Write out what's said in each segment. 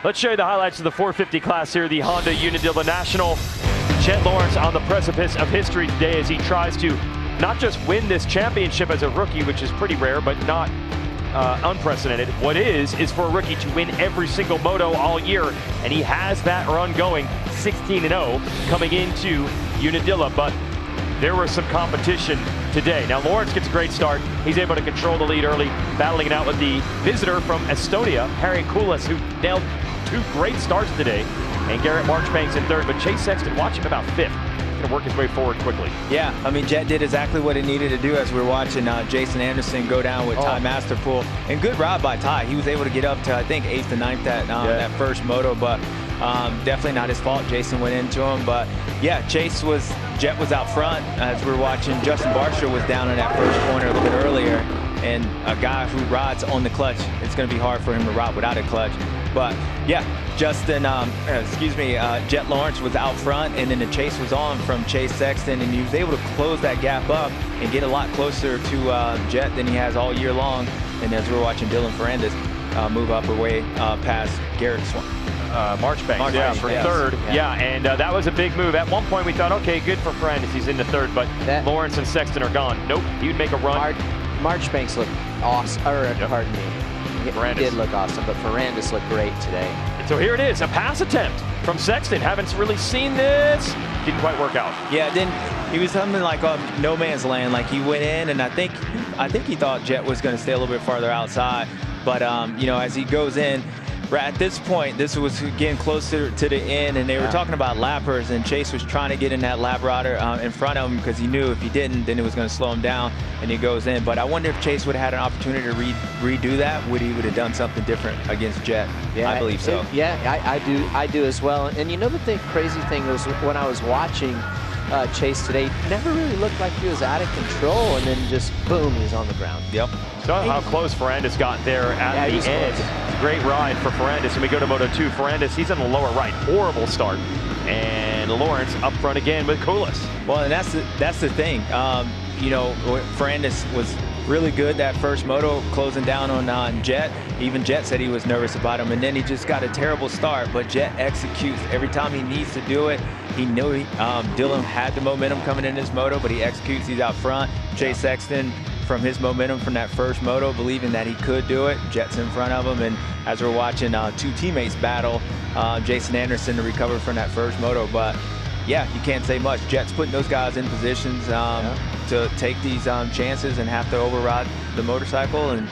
Let's show you the highlights of the 450 class here, the Honda Unadilla National. Jett Lawrence on the precipice of history today as he tries to not just win this championship as a rookie, which is pretty rare, but not unprecedented. What is for a rookie to win every single moto all year, and he has that run going, 16-0 coming into Unadilla, but there was some competition today. Now Lawrence gets a great start. He's able to control the lead early, battling it out with the visitor from Estonia, Harry Kulas, who nailed 2 great starts today, and Garrett Marchbanks in 3rd, but Chase Sexton, watch him about 5th. Going to work his way forward quickly. Yeah, I mean, Jett did exactly what he needed to do as we were watching Jason Anderson go down with Ty Masterpool. And good ride by Ty. He was able to get up to, I think, 8th to 9th that first moto, but definitely not his fault. Jason went into him, but yeah, Jett was out front as we were watching. Justin Barsha was down in that first corner a little bit earlier, and a guy who rides on the clutch, it's going to be hard for him to ride without a clutch. But yeah, Jett Lawrence was out front, and then the chase was on from Chase Sexton, and he was able to close that gap up and get a lot closer to Jett than he has all year long. And as we're watching Dylan Ferrandis move up away past Garrett Marchbanks, for 3rd. Yeah, and that was a big move. At one point we thought, okay, good for Ferrandis, he's into 3rd, but Lawrence and Sexton are gone. Nope, he would make a run. Marchbanks looked awesome, pardon me. He did look awesome, but Ferrandis looked great today. And so here it is, a pass attempt from Sexton. Haven't really seen this. Didn't quite work out. Yeah, then he was something like no man's land. Like he went in, and I think he thought Jett was going to stay a little bit farther outside. But you know, as he goes in, at this point, this was getting closer to the end, and they were talking about lappers, and Chase was trying to get in that lap rider in front of him because he knew if he didn't, then it was going to slow him down, and he goes in. But I wonder if Chase would have had an opportunity to redo that. Would he have done something different against Jett? Yeah, I believe so. I do as well. And you know the crazy thing was when I was watching Chase today, never really looked like he was out of control, and then just boom, he's on the ground. Yep. So how close Ferrandis got there at the end. Great ride for Ferrandis. And we go to Moto2. Ferrandis, he's on the lower right. Horrible start. And Lawrence up front again with Kulas. Well, and that's the thing. You know, Ferrandis was really good that first moto, closing down on Jett. Even Jett said he was nervous about him, and then he just got a terrible start. But Jett executes every time he needs to do it. He knew Dylan had the momentum coming in his moto, but he executes. He's out front. Chase Sexton, from his momentum from that first moto, believing that he could do it. Jett's in front of him, and as we're watching 2 teammates battle, Jason Anderson to recover from that first moto. But yeah, you can't say much. Jett's putting those guys in positions to take these chances and have to override the motorcycle, and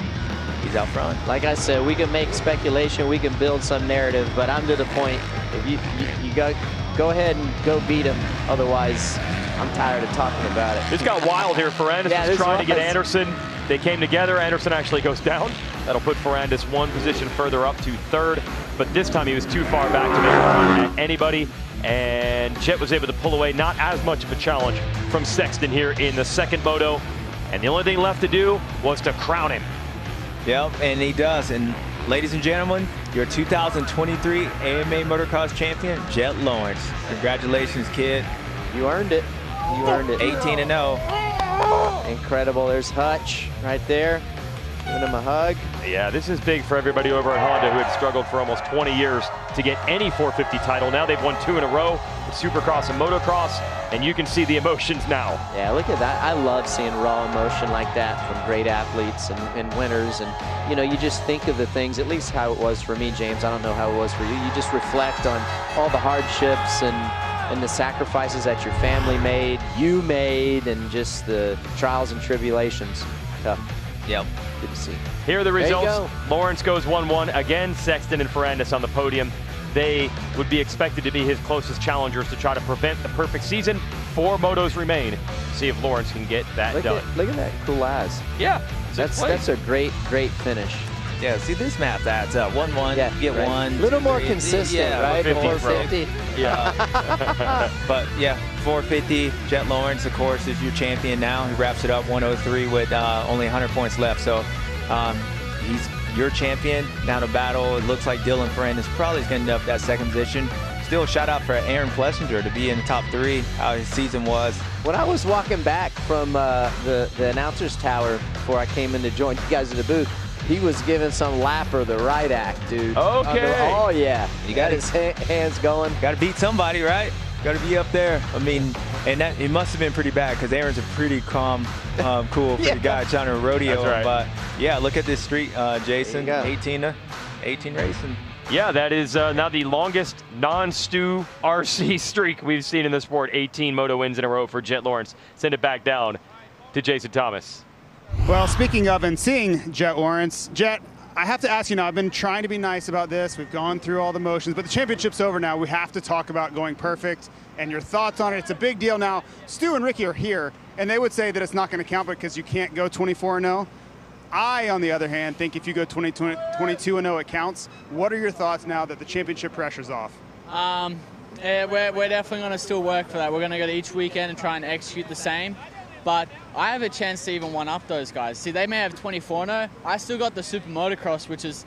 he's out front. Like I said, we can make speculation, we can build some narrative, but I'm to the point, if you got go ahead and go beat him. Otherwise, I'm tired of talking about it. This got wild here. Ferrandis is trying to get Anderson. They came together. Anderson actually goes down. That'll put Ferrandis 1 position further up to 3rd. But this time he was too far back to make a run at anybody. And Jett was able to pull away. Not as much of a challenge from Sexton here in the 2nd moto. And the only thing left to do was to crown him. Yep, and he does. And ladies and gentlemen, your 2023 AMA Motocross champion, Jett Lawrence. Congratulations, kid. You earned it. You earned it. 18-0. Incredible. There's Hutch right there, giving him a hug. Yeah, this is big for everybody over at Honda who had struggled for almost 20 years to get any 450 title. Now they've won 2 in a row with Supercross and Motocross, and you can see the emotions now. Yeah, look at that. I love seeing raw emotion like that from great athletes and winners. And, you know, you just think of the things, at least how it was for me, James. I don't know how it was for you. You just reflect on all the hardships and the sacrifices that your family made, you made, and just the trials and tribulations. Tough. Yep. Good to see. Here are the results. Lawrence goes 1-1. Again, Sexton and Ferrandis on the podium. They would be expected to be his closest challengers to try to prevent the perfect season. 4 motos remain. See if Lawrence can get that done. Look at that cool eyes. Yeah. That's a great finish. Yeah, see, this math adds up. 1-1, yeah, get right. 1. A little more consistent, right? 450. Yeah. But yeah, 450. Jett Lawrence, of course, is your champion now. He wraps it up 103 with only 100 points left. So he's your champion. Now to battle, it looks like Dylan Ferrandis probably is going to end up that 2nd position. Still, shout out for Aaron Plessinger to be in the top 3, how his season was. When I was walking back from the announcer's tower before I came in to join you guys at the booth, He was giving some lapper the right act, dude. Okay. Oh, yeah. You got his hands going. Got to beat somebody, right? Got to be up there. I mean, and that it must have been pretty bad because Aaron's a pretty calm, cool, pretty guy trying to rodeo. That's right. But yeah, look at this streak, Jason. 18 racing. Yeah, that is now the longest non-Stu RC streak we've seen in the sport. 18 moto wins in a row for Jett Lawrence. Send it back down to Jason Thomas. Well, speaking of and seeing Jett Lawrence, Jett, I have to ask you now, I've been trying to be nice about this. We've gone through all the motions, but the championship's over now. We have to talk about going perfect and your thoughts on it. It's a big deal now. Stu and Ricky are here, and they would say that it's not going to count because you can't go 24-0. I, on the other hand, think if you go 22-0, it counts. What are your thoughts now that the championship pressure's off? Yeah, we're definitely going to still work for that. We're going to go to each weekend and try and execute the same. But I have a chance to even one-up those guys. See, they may have 24-0. I still got the Super Motocross, which is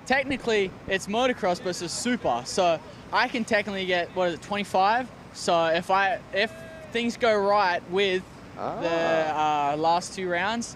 technically it's motocross, but it's a super. So I can technically get, 25? So if things go right with the last 2 rounds,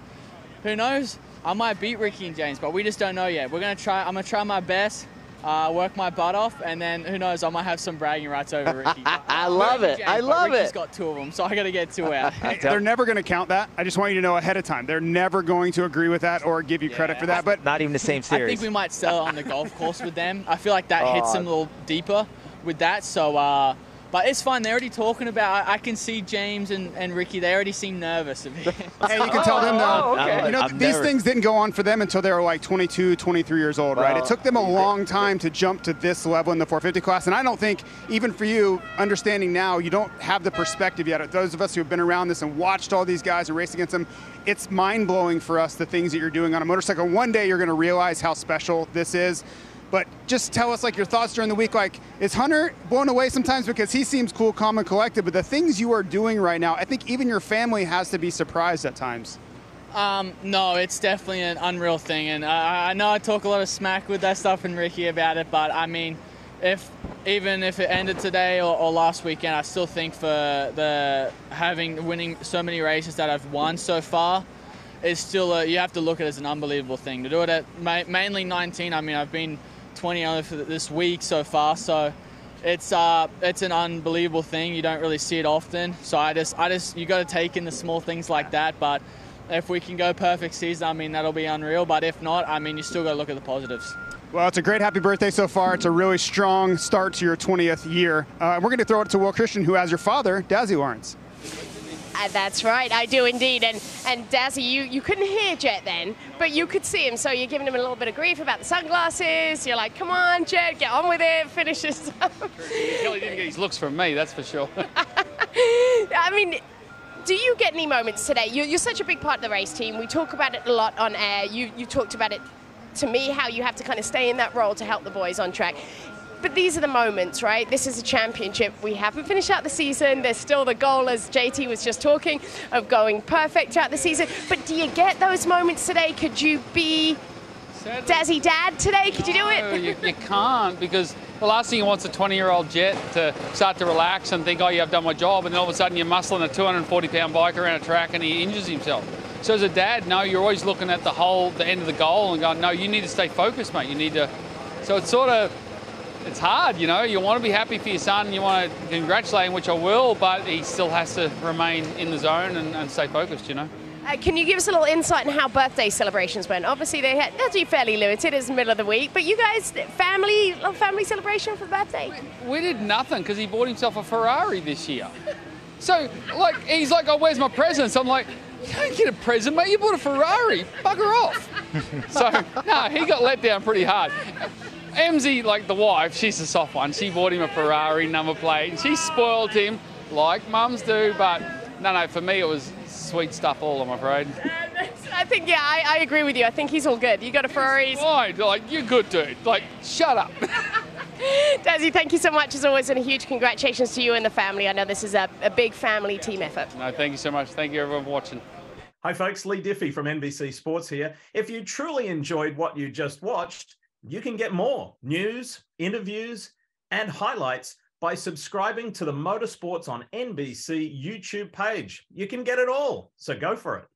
who knows? I might beat Ricky and James, but we just don't know yet. We're gonna try. I'm gonna try my best. Work my butt off, and then who knows, I might have some bragging rights over Ricky. I love it. I love it. Ricky's got 2 of them, so I got to get 2 out. They're never going to count that. I just want you to know ahead of time. They're never going to agree with that or give you credit for that. But not even the same series. I think we might sell it on the golf course with them. I feel like that hits them a little deeper with that. So, but it's fun. They're already talking about. I can see James and Ricky. They already seem nervous. Hey, you can tell them though. Okay. You know, these things didn't go on for them until they were like 22, 23 years old, right? It took them a long time to jump to this level in the 450 class. And I don't think, even for you, understanding now, you don't have the perspective yet. Those of us who have been around this and watched all these guys and raced against them, it's mind-blowing for us, the things that you're doing on a motorcycle. One day you're going to realize how special this is. But just tell us, like, your thoughts during the week. Like, is Hunter blown away sometimes because he seems cool, calm, and collected? But the things you are doing right now, I think even your family has to be surprised at times. No, it's definitely an unreal thing. And I know I talk a lot of smack with that stuff and Ricky about it, but, I mean, even if it ended today or last weekend, I still think for winning so many races that I've won so far, is still you have to look at it as an unbelievable thing. To do it at mainly 19, I mean, I've been 20 for this week so far, so it's an unbelievable thing. You don't really see it often, so I just you got to take in the small things like that. But if we can go perfect season, I mean, that'll be unreal. But if not, I mean, you still got to look at the positives. Well, it's a great happy birthday so far. It's a really strong start to your 20th year. We're going to throw it to Will Christian, who has your father, Dazzy Lawrence. That's right, I do indeed. And Dazzy, you couldn't hear Jett then, but you could see him, so you're giving him a little bit of grief about the sunglasses. You're like, come on, Jett, get on with it, finish this up. Kelly didn't get his looks from me, that's for sure. I mean, do you get any moments today? You're such a big part of the race team. We talk about it a lot on air. You talked about it to me, how you have to kind of stay in that role to help the boys on track. But these are the moments, right? This is a championship. We haven't finished out the season. There's still the goal, as JT was just talking, of going perfect throughout the season. But do you get those moments today? Could you be Dazzy Dad today? Could you do it? You can't, because the last thing you want is a 20-year-old Jett to start to relax and think, oh, yeah, I've done my job, and then all of a sudden you're muscling a 240-pound bike around a track and he injures himself. So as a dad, no, you're always looking at the end of the goal and going, no, you need to stay focused, mate. You need to. So it's sort of, it's hard, you know. You want to be happy for your son, you want to congratulate him, which I will, but he still has to remain in the zone and stay focused, you know. Can you give us a little insight on how birthday celebrations went? Obviously, they're fairly limited. It's the middle of the week, but you guys, little family celebration for birthday? We did nothing because he bought himself a Ferrari this year. So, like, he's like, oh, where's my presents? I'm like, you don't get a present, mate. You bought a Ferrari. Bugger off. So, no, he got let down pretty hard. Emzy, like the wife, she's the soft one. She bought him a Ferrari number plate, and she spoiled him like mums do. But no, for me it was sweet stuff all, I'm afraid. I think, yeah, I agree with you. I think he's all good. You got a Ferrari. Fine, like, you're good, dude. Like, shut up. Dazzy, thank you so much as always, and a huge congratulations to you and the family. I know this is a big family team effort. No, thank you so much. Thank you everyone for watching. Hi folks, Lee Diffie from NBC Sports here. If you truly enjoyed what you just watched, you can get more news, interviews, and highlights by subscribing to the Motorsports on NBC YouTube page. You can get it all, so go for it.